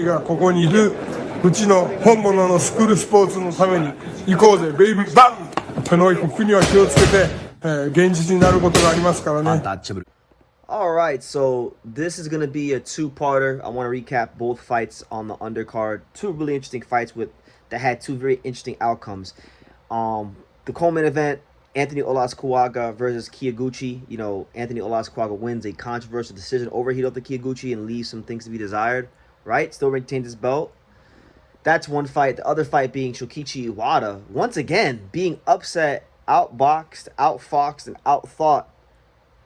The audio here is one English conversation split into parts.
がここにいるうちの本物のスクールスポーツのために行こうぜベイビーバンこの国は気をつけて、現実になることがありますからね。Alright, so this is going to be a two-parter. I want to recap both fights on the undercard. Two really interesting fights that had two very interesting outcomes. The co-main event, Anthony Olascuaga versus Kyoguchi. You know, Anthony Olascuaga wins a controversial decision over Hiroto Kyoguchi and leaves some things to be desired, right? Still retains his belt. That's one fight. The other fight being Shokichi Iwata, once again, being upset, outboxed, outfoxed, and outthought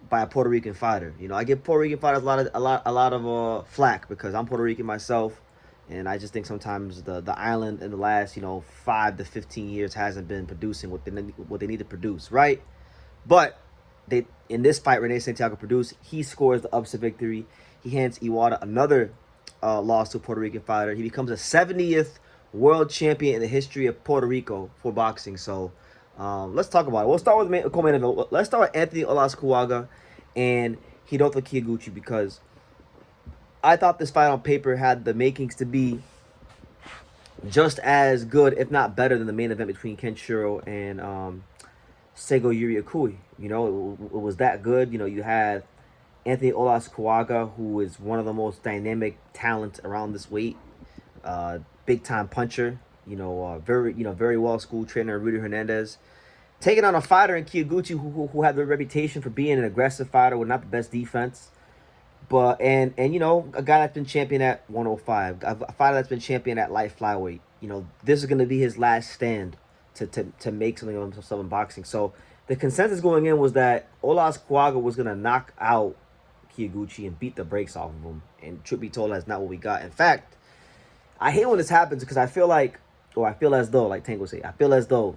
by a Puerto Rican fighter. You know, I give Puerto Rican fighters a lot of flack because I'm Puerto Rican myself, and I just think sometimes the island in the last 5 to 15 years hasn't been producing what they need to produce, right? But they in this fight, Rene Santiago produced. He scores the upset victory. He hands Iwata another loss to a Puerto Rican fighter. He becomes a 70th world champion in the history of Puerto Rico for boxing. So let's talk about it. We'll start with the co-main event. Let's start with Anthony Olascuaga and Hiroto Kyoguchi because I thought this fight on paper had the makings to be just as good, if not better, than the main event between Kenshiro and Seigo Yuriakui. You know, it was that good. You know, you had Anthony Olascuaga, who is one of the most dynamic talents around this weight, big time puncher. Very well schooled trainer Rudy Hernandez, taking on a fighter in Kyoguchi who had the reputation for being an aggressive fighter with not the best defense, but and a guy that's been champion at 105, a fighter that's been champion at light flyweight. You know, this is going to be his last stand to make something of himself in boxing. So the consensus going in was that Olascuaga was going to knock out Kyoguchi and beat the brakes off of him. And truth be told, that's not what we got. In fact, I hate when this happens because I feel as though, like Tango say, I feel as though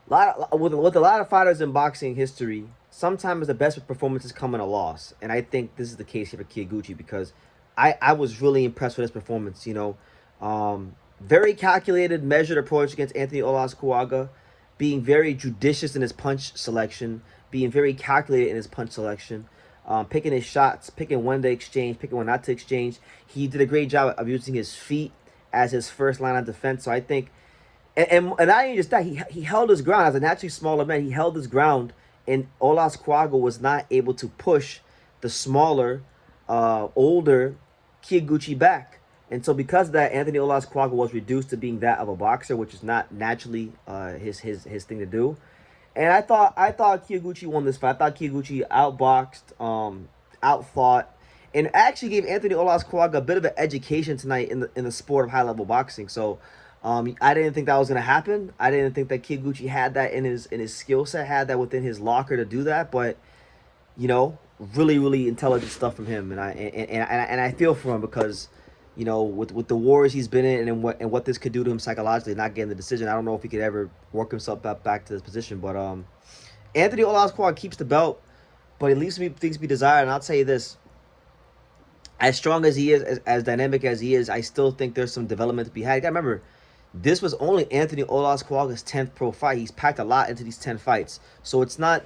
with a lot of fighters in boxing history, sometimes the best performances come in a loss. And I think this is the case here for Kyoguchi because I was really impressed with his performance. Very calculated, measured approach against Anthony Olascuaga, being very judicious in his punch selection, being very calculated in his punch selection, picking his shots, picking when to exchange, picking when not to exchange. He did a great job of using his feet as his first line of defense. So I think, and not even just that, he held his ground as a naturally smaller man. He held his ground, and Olascuaga was not able to push the smaller, older Kyoguchi back. And so because of that, Anthony Olascuaga was reduced to being that of a boxer, which is not naturally his thing to do. And I thought Kyoguchi won this fight. I thought Kyoguchi outboxed, outthought, and actually gave Anthony Olascuaga a bit of an education tonight in the sport of high level boxing. So I didn't think that was gonna happen. I didn't think that Kyoguchi had that in his skill set, had that within his locker to do that. But really intelligent stuff from him, and I feel for him because with the wars he's been in and what this could do to him psychologically, not getting the decision. I don't know if he could ever work himself back to this position. But Anthony Olascuaga keeps the belt, but it leaves things to be desired. And I'll tell you this: as strong as he is, as dynamic as he is, I still think there's some development to be had. You gotta remember, this was only Anthony Olascuaga's 10th pro fight. He's packed a lot into these 10 fights, so it's not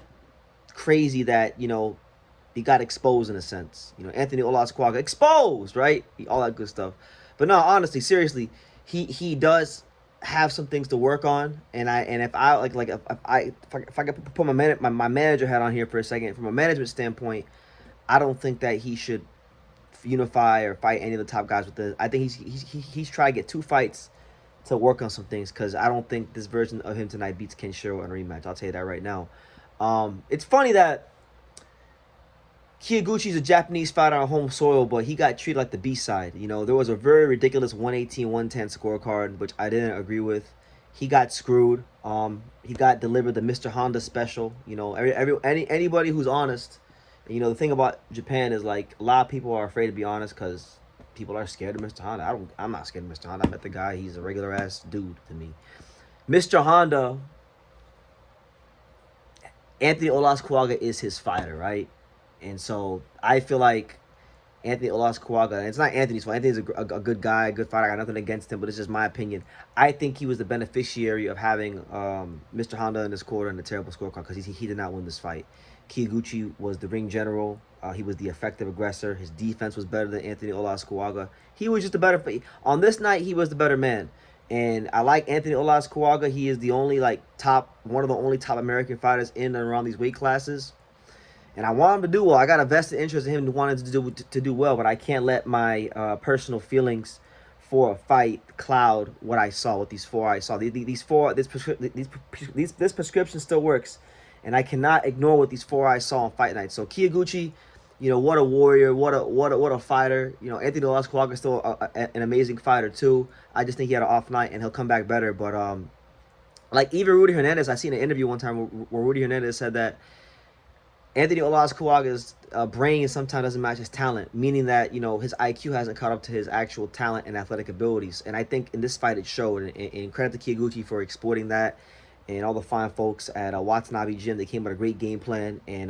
crazy that he got exposed in a sense. Anthony Olascuaga exposed, right? All that good stuff. But no, honestly, seriously, he does have some things to work on. And if I could put my manager hat on here for a second, from a management standpoint, I don't think that he should unify or fight any of the top guys with this. I think he's trying to get 2 fights to work on some things because I don't think this version of him tonight beats Kenshiro in a rematch. I'll tell you that right now. It's funny that Kyoguchi's a Japanese fighter on home soil, but he got treated like the B-side. There was a very ridiculous 118-110 scorecard, which I didn't agree with. He got screwed. He got delivered the Mr. Honda special. Anybody who's honest, the thing about Japan is like a lot of people are afraid to be honest because people are scared of Mr. Honda. I'm not scared of Mr. Honda. I met the guy. He's a regular ass dude to me. Mr. Honda, Anthony Olascuaga is his fighter, right? And so I feel like Anthony Olascuaga, and it's not Anthony's fault. Anthony's a good guy, a good fighter. I got nothing against him, but it's just my opinion. I think he was the beneficiary of having Mr. Honda in his corner and a terrible scorecard because he did not win this fight. Kyoguchi was the ring general. He was the effective aggressor. His defense was better than Anthony Olascuaga. He was just a better on this night. He was the better man, and I like Anthony Olascuaga. He is the only one of the only top American fighters in and around these weight classes, and I want him to do well. I got a vested interest in him wanting to do well, but I can't let my personal feelings for a fight cloud what I saw with these four I saw. This prescription still works, and I cannot ignore what these four I saw on fight night. So Kyoguchi, what a warrior, what a fighter. Anthony Olascuaga is still an amazing fighter too. I just think he had an off night and he'll come back better. But like even Rudy Hernandez, I seen an interview one time where Rudy Hernandez said that Anthony Olascuaga's brain sometimes doesn't match his talent, meaning that, his IQ hasn't caught up to his actual talent and athletic abilities. And I think in this fight it showed. And credit to Kyoguchi for exploiting that, and all the fine folks at Watanabe Gym. They came with a great game plan. And,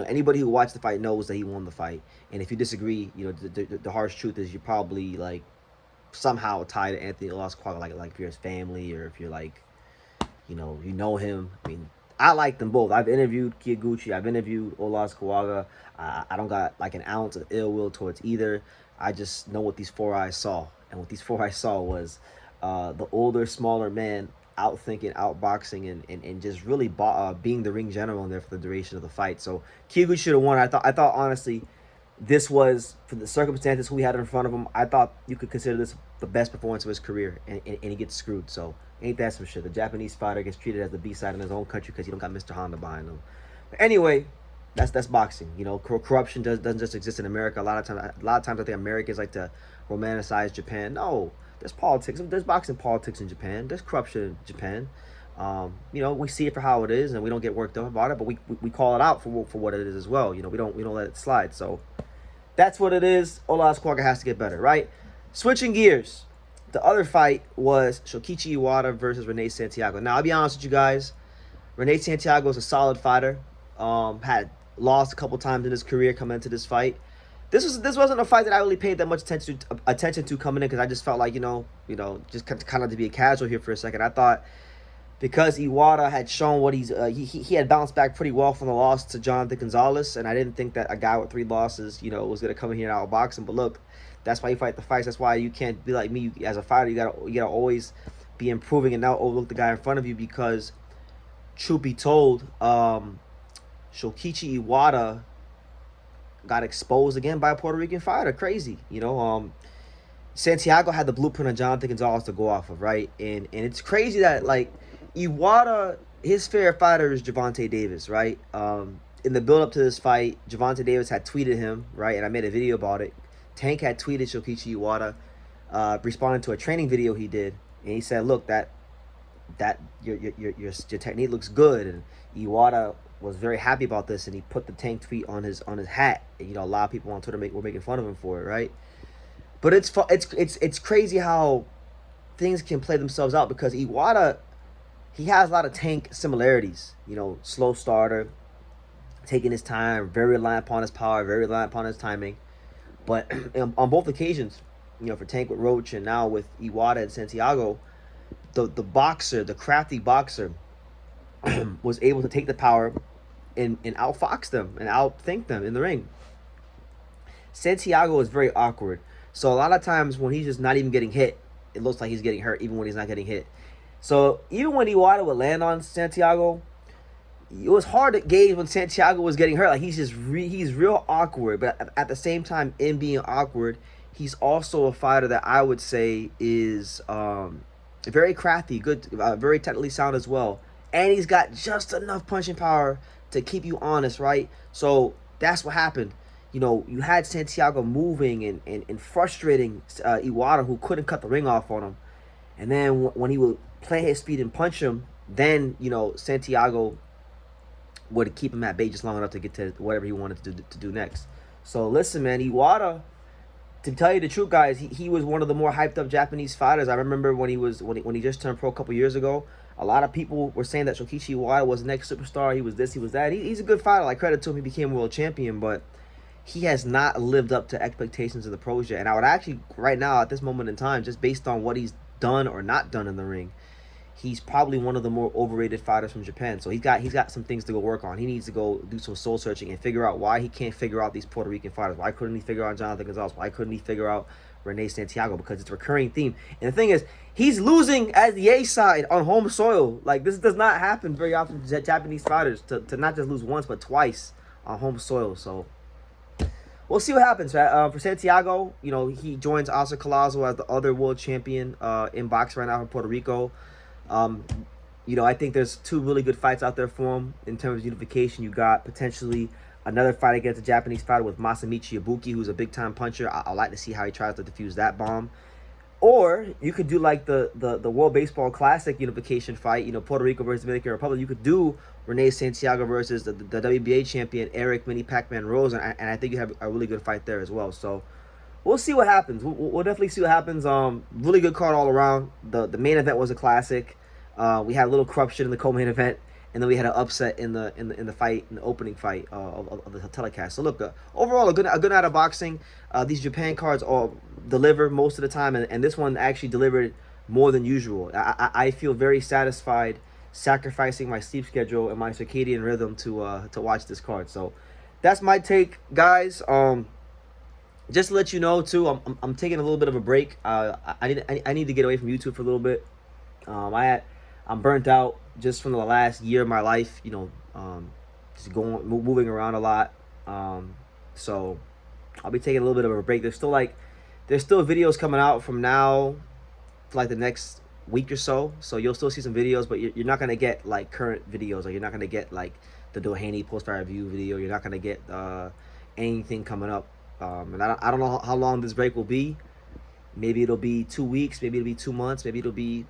anybody who watched the fight knows that he won the fight. And if you disagree, the harsh truth is you're probably, somehow tied to Anthony Olascuaga, like if you're his family or if you're, you know him. I mean, I like them both. I've interviewed Kyoguchi. I've interviewed Olascuaga. I don't got an ounce of ill will towards either. I just know what these four eyes saw. And what these four eyes saw was the older, smaller man outthinking, outboxing, and just really being the ring general in there for the duration of the fight. So Kyoguchi should have won. I thought honestly, this was, for the circumstances who he had in front of him, I thought you could consider this the best performance of his career, and he gets screwed. So ain't that some shit? The Japanese fighter gets treated as the B-side in his own country because he don't got Mr. Honda behind him. But anyway, that's boxing. Corruption doesn't just exist in America. A lot of times I think Americans like to romanticize Japan. No, there's politics. There's boxing politics in Japan. There's corruption in Japan. We see it for how it is, and we don't get worked up about it, but we call it out for what it is as well. We don't let it slide. So that's what it is. Olascuaga has to get better, right? Switching gears. The other fight was Kyoguchi Iwata versus Rene Santiago. Now, I'll be honest with you guys. Rene Santiago is a solid fighter. Had lost a couple times in his career coming into this fight. This wasn't a fight that I really paid that much attention to coming in, because I just felt like, just kind of to be a casual here for a second. I thought because Iwata had shown what he had bounced back pretty well from the loss to Jonathan Gonzalez, and I didn't think that a guy with 3 losses, was going to come in here and outbox him. But look, that's why you fight the fights. That's why you can't be like me. As a fighter, you gotta always be improving and not overlook the guy in front of you, because truth be told, Kyoguchi Iwata got exposed again by a Puerto Rican fighter. Crazy, Santiago had the blueprint of Jonathan Gonzalez to go off of, right? And it's crazy that, Iwata, his favorite fighter is Gervonta Davis, right? In the build-up to this fight, Gervonta Davis had tweeted him, right? And I made a video about it. Tank had tweeted Kyoguchi Iwata, responding to a training video he did, and he said, "Look, that your technique looks good." And Iwata was very happy about this, and he put the Tank tweet on his hat. And, a lot of people on Twitter were making fun of him for it, right? But it's crazy how things can play themselves out, because Iwata, he has a lot of Tank similarities. Slow starter, taking his time, very reliant upon his power, very reliant upon his timing. But on both occasions, for Tank with Roach and now with Iwata and Santiago, the crafty boxer, was able to take the power and outfox them and outthink them in the ring. Santiago is very awkward. So a lot of times when he's just not even getting hit, it looks like he's getting hurt even when he's not getting hit. So even when Iwata would land on Santiago, it was hard to gauge when Santiago was getting hurt. Like, he's real awkward, but at the same time, in being awkward, he's also a fighter that I would say is very crafty, good, very technically sound as well. And he's got just enough punching power to keep you honest, right? So that's what happened. You had Santiago moving and frustrating Iwata, who couldn't cut the ring off on him. And then when he would plant his feet and punch him, then, Santiago would keep him at bay just long enough to get to whatever he wanted to do next. So listen, man, Iwata, to tell you the truth, guys, he was one of the more hyped up Japanese fighters. I remember when he just turned pro a couple years ago, a lot of people were saying that Kyoguchi Iwata was the next superstar. He was this, he was that. He's a good fighter. Like, credit to him, he became world champion, but he has not lived up to expectations of the pros yet. And I would actually, right now, at this moment in time, just based on what he's done or not done in the ring, he's probably one of the more overrated fighters from Japan. So he's got some things to go work on. He needs to go do some soul searching and figure out why he can't figure out these Puerto Rican fighters. Why couldn't he figure out Jonathan Gonzalez? Why couldn't he figure out Rene Santiago? Because it's a recurring theme. And the thing is, he's losing as the A side on home soil. Like, this does not happen very often to Japanese fighters to not just lose once but twice on home soil. So we'll see what happens. For Santiago, you know, he joins Oscar Collazo as the other world champion in boxing right now from Puerto Rico. You know, I think there's two really good fights out there for him in terms of unification. You got potentially another fight against a Japanese fighter with Masamichi Ibuki, who's a big-time puncher. I like to see how he tries to defuse that bomb. Or you could do like the World Baseball Classic unification fight, you know, Puerto Rico versus Dominican Republic. You could do Rene Santiago versus the WBA champion Eric Mini Pac-Man Rose, and I think you have a really good fight there as well. So we'll see what happens. We'll definitely see what happens. Really good card all around. The main event was a classic. We had a little corruption in the co-main event, and then we had an upset in the fight, in the opening fight of the telecast. So look, overall a good night of boxing. These Japan cards all deliver most of the time, and this one actually delivered more than usual. I feel very satisfied sacrificing my sleep schedule and my circadian rhythm to watch this card. So that's my take, guys. Just to let you know too, I'm taking a little bit of a break. I need to get away from YouTube for a little bit. I'm burnt out just from the last year of my life, you know, just moving around a lot. So I'll be taking a little bit of a break. There's still videos coming out from now for like the next week or so. So you'll still see some videos, but you're not gonna get like current videos, or you're not gonna get like the Doheny post-fight review video. You're not gonna get anything coming up. And I don't know how long this break will be. Maybe it'll be 2 weeks. Maybe it'll be 2 months. Maybe it'll be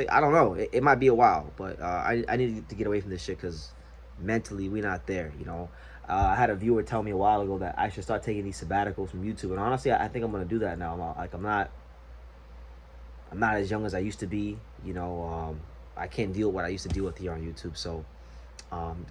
I don't know. It might be a while, but I need to get away from this shit because mentally we're not there. You know, I had a viewer tell me a while ago that I should start taking these sabbaticals from YouTube, and honestly, I think I'm gonna do that now. I'm not as young as I used to be. You know, I can't deal with what I used to deal with here on YouTube. So,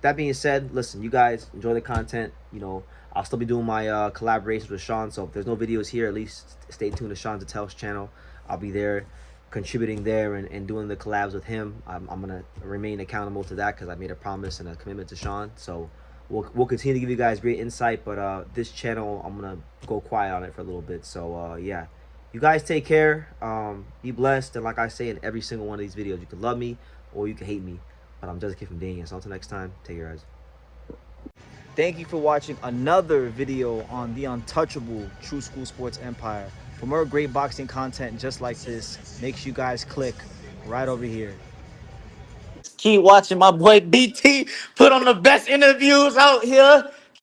that being said, listen, you guys enjoy the content. You know, I'll still be doing my collaborations with Sean. So if there's no videos here, at least stay tuned to Sean Zatel's channel. I'll be there, contributing there and doing the collabs with him. I'm gonna remain accountable to that because I made a promise and a commitment to Sean. So we'll continue to give you guys great insight. But this channel, I'm gonna go quiet on it for a little bit. So yeah. You guys take care, be blessed, and like I say in every single one of these videos, you can love me or you can hate me, but I'm just a kid from Daniel. So until next time, take care, guys. Thank you for watching another video on the untouchable True School Sports Empire. For more great boxing content just like this, make sure you guys click right over here. Keep watching my boy BT put on the best interviews out here.